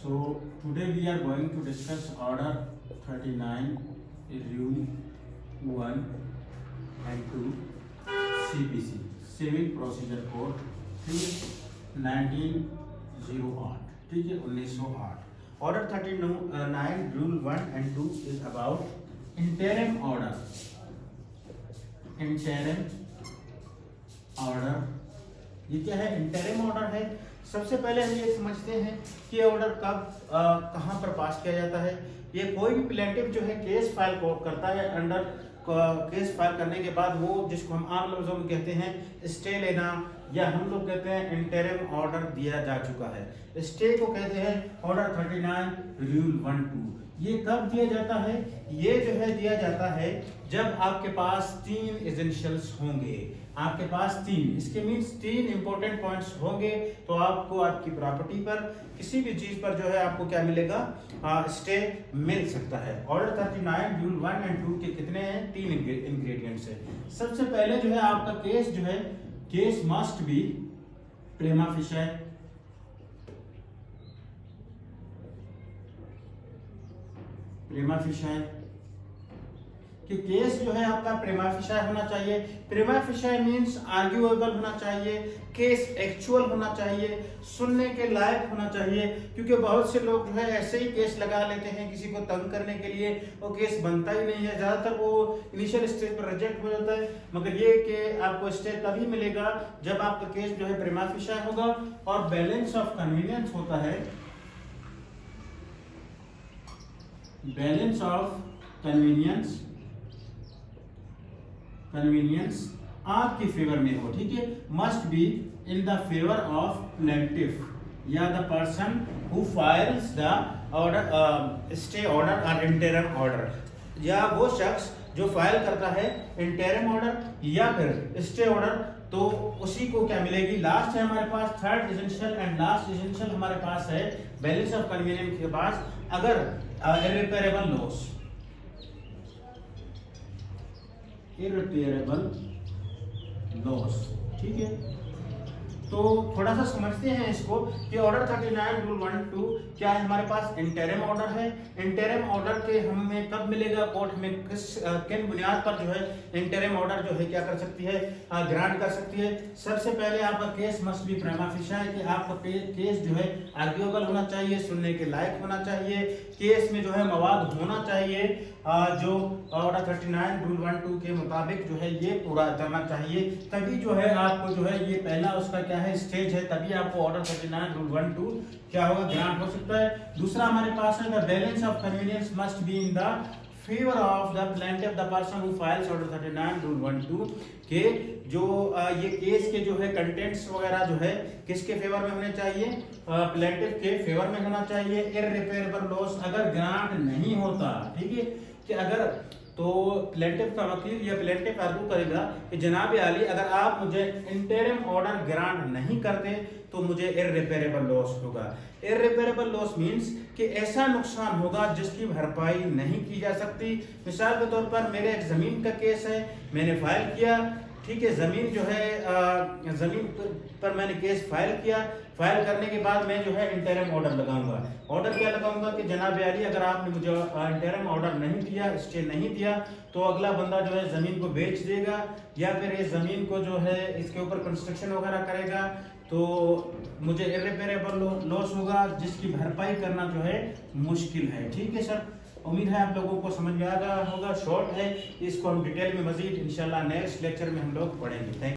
So today we are going to discuss order 39 rule 1 and 2 CPC Civil Procedure Code 1908 ठीक है 1908. Order 39 rule 1 and 2 is about interim order. interim order ये क्या है? Interim order है. सबसे पहले हम ये समझते हैं कि ऑर्डर कब कहाँ पर पास किया जाता है. ये कोई भी प्लेंटिफ जो है केस फाइल करता है, अंडर केस फाइल करने के बाद वो जिसको हम आम लफ्जों में कहते हैं स्टे लेना, या हम लोग कहते हैं इंटरिम ऑर्डर दिया जा चुका है. स्टे को कहते हैं ऑर्डर 39 रूल 1-2. ये कब दिया जाता है? ये जो है दिया जाता है जब आपके पास 3 एसेंशियल्स होंगे. आपके पास 3, इसके मीन्स 3 इंपॉर्टेंट पॉइंट्स होंगे तो आपको आपकी प्रॉपर्टी पर किसी भी चीज पर जो है आपको क्या मिलेगा? स्टे मिल सकता है. ऑर्डर 39 रूल 1 and 2 के कितने हैं? 3 इंग्रेडिएंट्स है. सबसे पहले जो है आपका केस जो है, case must be प्रिमा facie. प्रिमा facie कि केस जो है आपका प्रिमा फेसी होना चाहिए. प्रिमा फेसी मींस आर्ग्यूएबल होना चाहिए, केस एक्चुअल होना चाहिए, सुनने के लायक होना चाहिए. क्योंकि बहुत से लोग जो है ऐसे ही केस लगा लेते हैं किसी को तंग करने के लिए, वो केस बनता ही नहीं है. ज्यादातर वो इनिशियल स्टेज पर रिजेक्ट हो जाता है. मगर ये कि आपको स्टे तभी मिलेगा जब आपका केस जो है प्रिमा फेसी होगा और बैलेंस ऑफ कन्वीनियंस होता है. बैलेंस ऑफ कन्वीनियंस आपके फेवर में हो. ठीक है. Must be in the favour of plaintiff या the person who files the order stay order और इंटरिम ऑर्डर, या वो शख्स जो फाइल करता है इंटरिम ऑर्डर या फिर स्टे ऑर्डर, तो उसी को क्या मिलेगी? लास्ट है हमारे पास third essential and last essential हमारे पास है बैलेंस ऑफ कन्वीनियंस के पास. अगर इर्रिपेरेबल लॉस, ठीक है. तो थोड़ा सा समझते हैं इसको कि ऑर्डर 39 रूल 1-2 क्या है? हमारे पास इंटरिम ऑर्डर है. इंटरिम ऑर्डर के हमें कब मिलेगा? कोर्ट में किन बुनियाद पर जो है इंटरिम ऑर्डर जो है क्या कर सकती है? ग्रांट कर सकती है. सबसे पहले आपका केस मस्ट बी प्रिमा फेसी है कि आपका केस जो है आर्ग्यूएबल होना चाहिए, सुनने के लायक होना चाहिए, केस में जो है मवाद होना चाहिए जो ऑर्डर 39 रूल 1-2 के मुताबिक जो है ये पूरा करना चाहिए. तभी जो है आपको जो है ये पहला उसका क्या है स्टेज है, तभी आपको ऑर्डर 39 रूल 1-2 क्या होगा? ग्रांट हो सकता है. दूसरा हमारे पास है the balance of convenience must be in the favour of the plaintiff the person who files order 39 rule 1-2 के जो ये केस के जो है कंटेंट्स वगैरह जो है किसके फेवर में होने चाहिए? प्लेंटिफ के फेवर में होना चाहिए. इर्रिपेरेबल लॉस अगर ग्रांट नहीं होता, ठीक है, कि अगर तो प्लेंटिफ का वकील या प्लेंटिफ आर्ग्यू करेगा कि जनाब आली अगर आप मुझे इंटरिम ऑर्डर ग्रांट नहीं करते तो मुझे इर्रिपेरेबल लॉस होगा. इर्रिपेरेबल लॉस मींस कि ऐसा नुकसान होगा जिसकी भरपाई नहीं की जा सकती. मिसाल के तौर पर मेरे एक जमीन का केस है, मैंने फाइल किया, ठीक है, जमीन जो है जमीन पर मैंने केस फाइल किया. फाइल करने के बाद मैं जो है इंटरिम ऑर्डर लगाऊंगा. ऑर्डर क्या लगाऊंगा कि जनाब आली अगर आपने मुझे इंटरिम ऑर्डर नहीं दिया, स्टे नहीं दिया, तो अगला बंदा जो है जमीन को बेच देगा या फिर इस जमीन को जो है इसके ऊपर कंस्ट्रक्शन वगैरह करेगा, तो मुझे इर्रिपेरेबल लॉस होगा जिसकी भरपाई करना जो है मुश्किल है. ठीक है सर, उम्मीद है आप लोगों को समझ में आ गया होगा. शॉर्ट है, इसको हम डिटेल में मजीद इंशाल्लाह नेक्स्ट लेक्चर में हम लोग पढ़ेंगे. थैंक